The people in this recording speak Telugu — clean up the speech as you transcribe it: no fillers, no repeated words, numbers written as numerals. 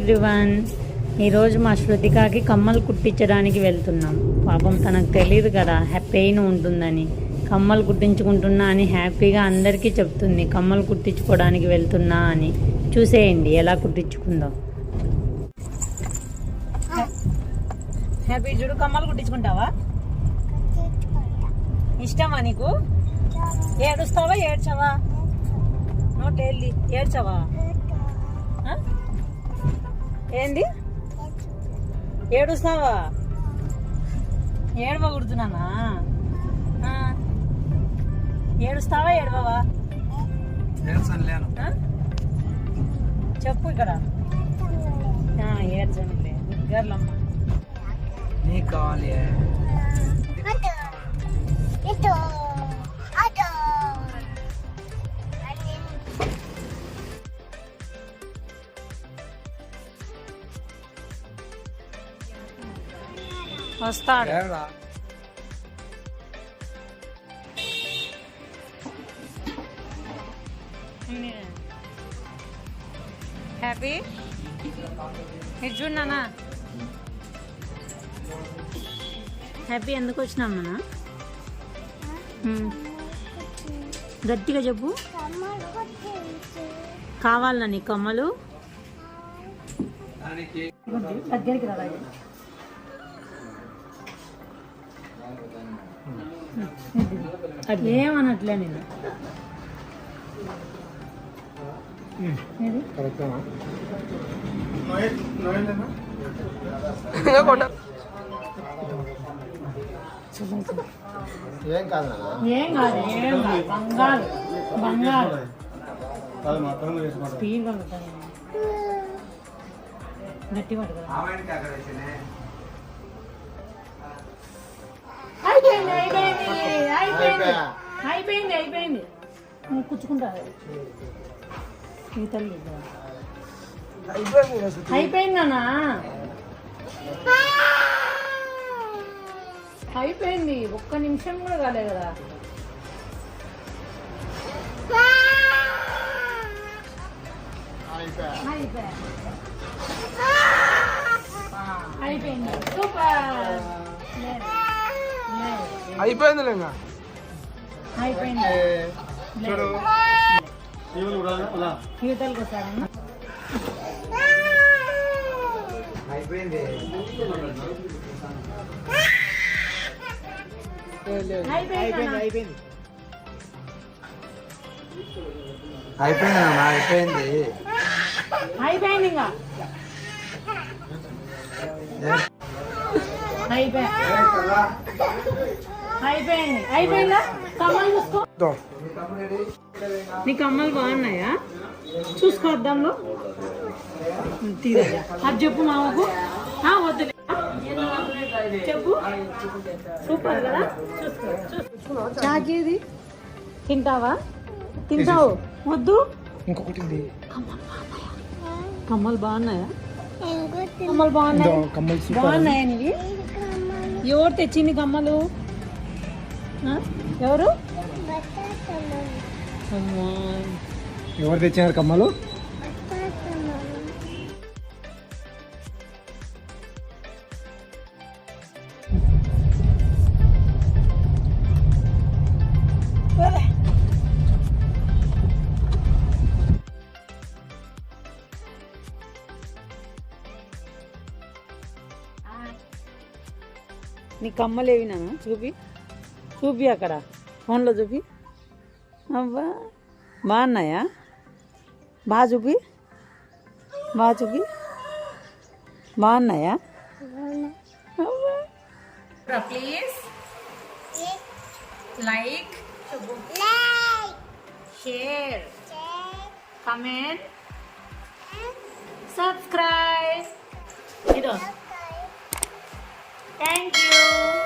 ఎవ్రీవన్. ఈరోజు మా శృతికాకి కమ్మలు కుట్టించడానికి వెళ్తున్నాం. పాపం తనకు తెలియదు కదా పెయిన్ ఉంటుందని. కమ్మలు కుట్టించుకుంటున్నా అని హ్యాపీగా అందరికీ చెప్తుంది. కమ్మలు కుట్టించుకోవడానికి వెళ్తున్నా అని. చూసేయండి ఎలా కుట్టించుకుందో. హ్యాపీ చూడు, కమ్మలు కుట్టించుకుంటావా? ఇష్టమా నీకు? ఏడుస్తావా ఏడ్చావా? నోటెళ్ళి ఏడ్చావా? ఏంది ఏడుస్తావా? ఏడవకూడుతున్నానా? ఏడుస్తావా ఏడవవా? చెప్పు ఇక్కడ. ఏడ్చనులే గర్లమ్మ. నీకు కావాలి వస్తాడు. హ్యాపీ ఇది చూడనా? హ్యాపీ ఎందుకు వచ్చినామన్నా? గట్టిగా చెప్పు. కావాలన్నా నీ కమ్మలు? దగ్గరికి రా. ఏమనట్లే నేను. ఏం కాదు. బంగారు బంగారు గట్టి పడుతుంది. అయిపోయింది అయిపోయింది. కూర్చుకుంటారు ఈ తల్లి. అయిపోయిందనా? అయిపోయింది. ఒక్క నిమిషం కూడా కాలే కదా. అయిపోయింది. సూపర్. అయిపోయింది. అయిపోయింది. యువతలకు వస్తాడమ్మా. అయిపోయింది. అయిపోయింది. ఇంకా అయిపోయింది. అయిపోయిందా? కమ్మలు చూసుకో. నీ కమ్మలు బాగున్నాయా? చూసుకో అద్దంలో. తీరా అది చెప్పు మామకు. వద్దులే చెప్పు. సూపర్ కదా? చూసుకో. చాకేది తింటావా? తింటావు? వద్దు. ఇంకొకటి కమ్మలు బాగున్నాయా? కమ్మలు బాగున్నాయి. బాగున్నాయా నీవి? ఎవరు తెచ్చింది కమ్మలు? ఎవరు ఎవరు తెచ్చినారు కమ్మలు? నీ కమ్మలు ఏవి నాన్న? చూపి చూపి అక్కడ ఫోన్లో చూపి. అవ్వా బాగున్నాయా? బాగా చూపి. బాగున్నాయా? Please like, share, comment, subscribe. Thank you.